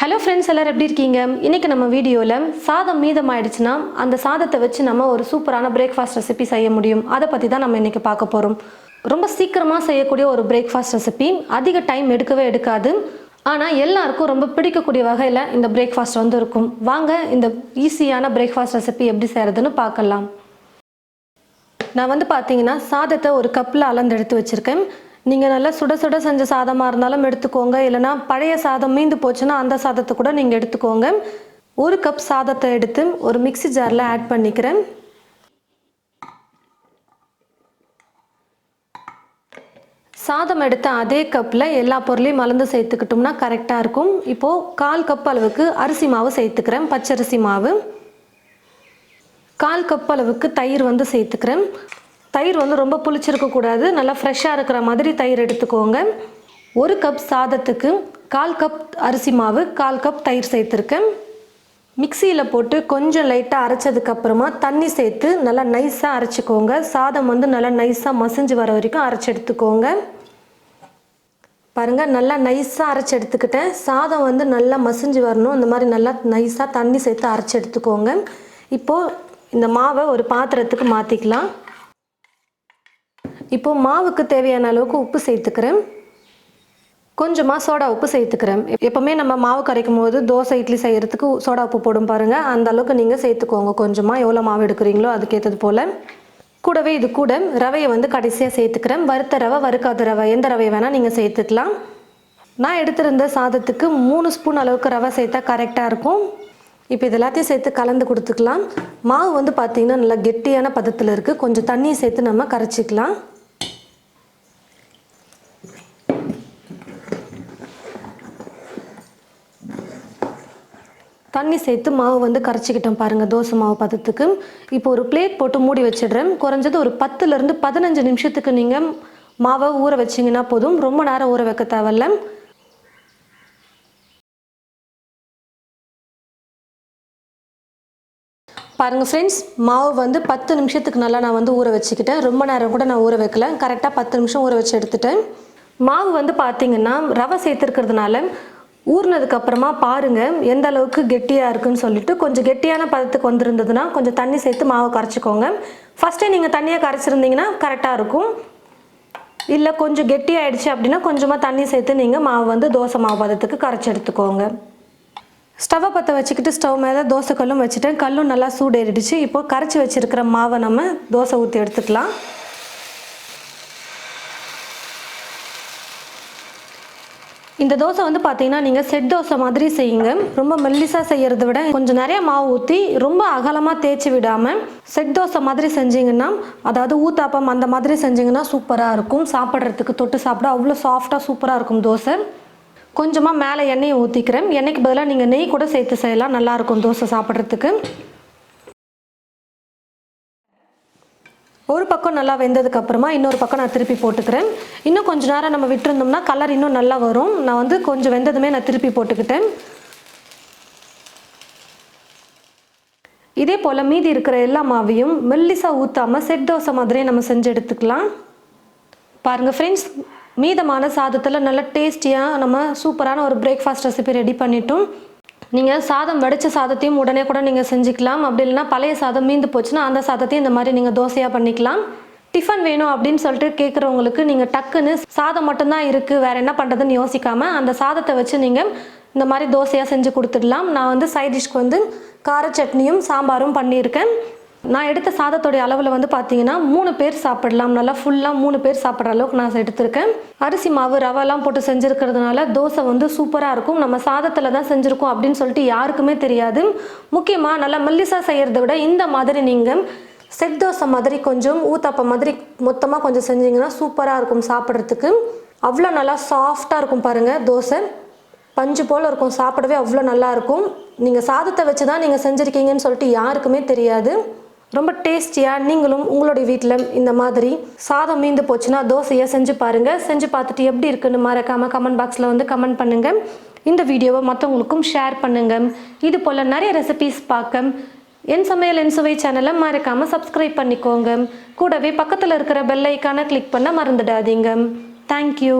Hello friends, எல்லாரும் எப்படி இருக்கீங்க? இன்றைக்கி நம்ம வீடியோவில் சாதம் மீதம் ஆயிடுச்சுன்னா அந்த சாதத்தை வச்சு நம்ம ஒரு சூப்பரான பிரேக்ஃபாஸ்ட் ரெசிபி செய்ய முடியும். அதை பற்றி தான் நம்ம இன்றைக்கி பார்க்க போகிறோம். ரொம்ப சீக்கிரமாக செய்யக்கூடிய ஒரு பிரேக்ஃபாஸ்ட் ரெசிபி, அதிக டைம் எடுக்கவே எடுக்காது. ஆனால் எல்லாருக்கும் ரொம்ப பிடிக்கக்கூடிய வகையில் இந்த பிரேக்ஃபாஸ்ட் வந்து இருக்கும். வாங்க இந்த ஈஸியான பிரேக்ஃபாஸ்ட் ரெசிபி எப்படி செய்கிறதுன்னு பார்க்கலாம். நான் வந்து பார்த்தீங்கன்னா சாதத்தை ஒரு கப்பில் அளந்து எடுத்து வச்சுருக்கேன். நீங்கள் நல்லா சுட சுட செஞ்ச சாதமாக இருந்தாலும் எடுத்துக்கோங்க, இல்லைனா பழைய சாதம் மீந்து போச்சுன்னா அந்த சாதத்தை கூட நீங்கள் எடுத்துக்கோங்க. ஒரு கப் சாதத்தை எடுத்து ஒரு மிக்ஸி ஜாரில் ஆட் பண்ணிக்கிறேன். சாதம் எடுத்த அதே கப்பில் எல்லா பொருளையும் மலர்ந்து சேர்த்துக்கிட்டோம்னா கரெக்டாக இருக்கும். இப்போது 1/4 கப் அளவுக்கு அரிசி மாவு சேர்த்துக்கிறேன், பச்சரிசி மாவு. 1/4 கப் அளவுக்கு தயிர் வந்து சேர்த்துக்கிறேன். தயிர் வந்து ரொம்ப புளிச்சிருக்கக்கூடாது, நல்லா ஃப்ரெஷ்ஷாக இருக்கிற மாதிரி தயிர் எடுத்துக்கோங்க. 1 கப் சாதத்துக்கு 1/4 கப் அரிசி மாவு, 1/4 கப் தயிர் சேர்த்துருக்கேன். மிக்சியில் போட்டு கொஞ்சம் லைட்டாக அரைச்சதுக்கப்புறமா தண்ணி சேர்த்து நல்லா நைஸாக அரைச்சிக்கோங்க. சாதம் வந்து நல்லா நைஸாக மசிஞ்சு வர வரைக்கும் அரைச்சி எடுத்துக்கோங்க. பாருங்கள், நல்லா நைஸாக அரைச்சி எடுத்துக்கிட்டேன். சாதம் வந்து நல்லா மசிஞ்சு வரணும், இந்த மாதிரி நல்லா நைஸாக தண்ணி சேர்த்து அரைச்சி எடுத்துக்கோங்க. இப்போது இந்த மாவை ஒரு பாத்திரத்துக்கு மாற்றிக்கலாம். இப்போது மாவுக்கு தேவையான அளவுக்கு உப்பு சேர்த்துக்கிறேன். கொஞ்சமாக சோடா உப்பு சேர்த்துக்கிறேன். எப்போவுமே நம்ம மாவு கரைக்கும் போது தோசை இட்லி செய்கிறதுக்கு சோடா உப்பு போடும் பாருங்கள், அந்த அளவுக்கு நீங்கள் சேர்த்துக்கோங்க. கொஞ்சமாக எவ்வளோ மாவு எடுக்கிறீங்களோ அதுக்கேற்றது போல். கூடவே இது கூட ரவையை வந்து கடைசியாக சேர்த்துக்கிறேன். வறுத்த ரவை, வறுக்காத ரவை, எந்த ரவையை வேணால் நீங்கள் சேர்த்துக்கலாம். நான் எடுத்திருந்த சாதத்துக்கு 3 ஸ்பூன் அளவுக்கு ரவை சேர்த்தா கரெக்டாக இருக்கும். இப்போ இது எல்லாத்தையும் சேர்த்து கலந்து கொடுத்துக்கலாம். மாவு வந்து பார்த்திங்கன்னா நல்லா கெட்டியான பதத்தில் இருக்குது. கொஞ்சம் தண்ணியை சேர்த்து நம்ம கரைச்சிக்கலாம். தண்ணி சேர்த்து மாவு வந்து கரைச்சிக்கிட்டோம் பாருங்கள், தோசை மாவு பதத்துக்கு. இப்போ ஒரு பிளேட் போட்டு மூடி வச்சிடுறேன். குறைஞ்சது ஒரு 10லேருந்து 15 நிமிஷத்துக்கு நீங்கள் மாவை ஊற வச்சிங்கன்னா போதும், ரொம்ப நேரம் ஊற வைக்க தேவையில்ல. பாருங்கள் ஃப்ரெண்ட்ஸ், மாவு வந்து 10 நிமிஷத்துக்கு நல்லா நான் வந்து ஊற வச்சுக்கிட்டேன். ரொம்ப நேரம் கூட நான் ஊற வைக்கல, கரெக்டாக 10 நிமிஷம் ஊற வச்சு எடுத்துட்டேன். மாவு வந்து பார்த்திங்கன்னா ரவை சேர்த்துருக்கிறதுனால ஊறினதுக்கப்புறமா பாருங்கள் எந்த அளவுக்கு கெட்டியாக இருக்குதுன்னு சொல்லிட்டு. கொஞ்சம் கெட்டியான பதத்துக்கு வந்துருந்ததுன்னா கொஞ்சம் தண்ணி சேர்த்து மாவை கரைச்சிக்கோங்க. ஃபஸ்ட்டே நீங்கள் தண்ணியை கரைச்சிருந்தீங்கன்னா கரெக்டாக இருக்கும். இல்லை கொஞ்சம் கெட்டியாகிடுச்சு அப்படின்னா கொஞ்சமாக தண்ணி சேர்த்து நீங்கள் மாவு வந்து தோசை மாவு பதத்துக்கு கரைச்சி எடுத்துக்கோங்க. ஸ்டவ்வை பற்ற வச்சுக்கிட்டு ஸ்டவ் மேலே தோசை கல்லும் வச்சுட்டேன். கல்லும் நல்லா சூடேறிடுச்சு. இப்போ கரைச்சி வச்சுருக்கிற மாவை நம்ம தோசை ஊற்றி எடுத்துக்கலாம். இந்த தோசை வந்து பார்த்தீங்கன்னா நீங்கள் செட் தோசை மாதிரி செய்யுங்க. ரொம்ப மெல்லிசாக செய்கிறத விட கொஞ்சம் நிறைய மாவு ஊற்றி ரொம்ப அகலமாக தேய்ச்சி விடாமல் செட் தோசை மாதிரி செஞ்சிங்கன்னா, அதாவது ஊத்தாப்பம் அந்த மாதிரி செஞ்சிங்கன்னா சூப்பராக இருக்கும். சாப்பிட்றதுக்கு தொட்டு சாப்பிட அவ்வளோ சாஃப்டாக சூப்பராக இருக்கும் தோசை. கொஞ்சமாக மேலே எண்ணெயை ஊற்றிக்கிறேன். எண்ணெய்க்கு பதிலாக நீங்கள் நெய் கூட சேர்த்து செய்யலாம், நல்லாயிருக்கும் தோசை சாப்பிட்றதுக்கு. ஒரு பக்கம் நல்லா வெந்ததுக்கப்புறமா இன்னொரு பக்கம் நான் திருப்பி போட்டுக்கிறேன். இன்னும் கொஞ்சம் நேரம் நம்ம விட்டுருந்தோம்னா கலர் இன்னும் நல்லா வரும். நான் வந்து கொஞ்சம் வெந்ததுமே நான் திருப்பி போட்டுக்கிட்டேன். இதே போல் மீதி இருக்கிற எல்லா மாவையும் மெல்லிசாக ஊற்றாமல் செட் தோசை மாதிரியே நம்ம செஞ்சு எடுத்துக்கலாம். பாருங்கள் ஃப்ரெண்ட்ஸ், மீதமான சாதத்தில் நல்ல டேஸ்டியாக நம்ம சூப்பரான ஒரு பிரேக்ஃபாஸ்ட் ரெசிபி ரெடி பண்ணிட்டோம். நீங்கள் சாதம் வடித்த சாதத்தையும் உடனே கூட நீங்கள் செஞ்சுக்கலாம். அப்படி இல்லைனா பழைய சாதம் மீந்து போச்சுன்னா அந்த சாதத்தையும் இந்த மாதிரி நீங்கள் தோசையாக பண்ணிக்கலாம். டிஃபன் வேணும் அப்படின்னு சொல்லிட்டு கேட்குறவங்களுக்கு நீங்கள் டக்குன்னு சாதம் மட்டும்தான் இருக்குது, வேறு என்ன பண்ணுறதுன்னு யோசிக்காமல் அந்த சாதத்தை வச்சு நீங்கள் இந்த மாதிரி தோசையாக செஞ்சு கொடுத்துடலாம். நான் வந்து சைட் டிஷ்க்கு வந்து கார சட்னியும் சாம்பாரும் பண்ணியிருக்கேன். நான் எடுத்த சாதத்தோடைய அளவில் வந்து பார்த்தீங்கன்னா 3 பேர் சாப்பிடலாம். நல்லா ஃபுல்லாக 3 பேர் சாப்பிட்ற அளவுக்கு நான் எடுத்திருக்கேன். அரிசி மாவு ரவெல்லாம் போட்டு செஞ்சுருக்கிறதுனால தோசை வந்து சூப்பராக இருக்கும். நம்ம சாதத்தில் தான் செஞ்சுருக்கோம் அப்படின்னு சொல்லிட்டு யாருக்குமே தெரியாது. முக்கியமாக நல்லா மெல்லிசாக செய்கிறத விட இந்த மாதிரி நீங்கள் செட் தோசை மாதிரி கொஞ்சம் ஊத்தாப்பம் மாதிரி மொத்தமாக கொஞ்சம் செஞ்சிங்கன்னா சூப்பராக இருக்கும் சாப்பிட்றதுக்கு. அவ்வளோ நல்லா சாஃப்டாக இருக்கும் பாருங்கள், தோசை பஞ்சு போல் இருக்கும், சாப்பிடவே அவ்வளோ நல்லாயிருக்கும். நீங்கள் சாதத்தை வச்சு தான் நீங்கள் செஞ்சுருக்கீங்கன்னு சொல்லிட்டு யாருக்குமே தெரியாது. ரொம்ப டேஸ்டியாக நீங்களும் உங்களுடைய வீட்டில் இந்த மாதிரி சாதம் மீந்து போச்சுன்னா தோசையை செஞ்சு பாருங்கள். செஞ்சு பார்த்துட்டு எப்படி இருக்குன்னு மறக்காமல் கமெண்ட் பாக்ஸில் வந்து கமெண்ட் பண்ணுங்கள். இந்த வீடியோவை மற்றவங்களுக்கும் ஷேர் பண்ணுங்கள். இது போல் நிறைய ரெசிபீஸ் பார்க்க என் சமையல் என் சுவை சேனலை மறக்காமல் சப்ஸ்கிரைப் பண்ணிக்கோங்க. கூடவே பக்கத்தில் இருக்கிற பெல் ஐக்கானை கிளிக் பண்ண மறந்துடாதீங்க. தேங்க்யூ.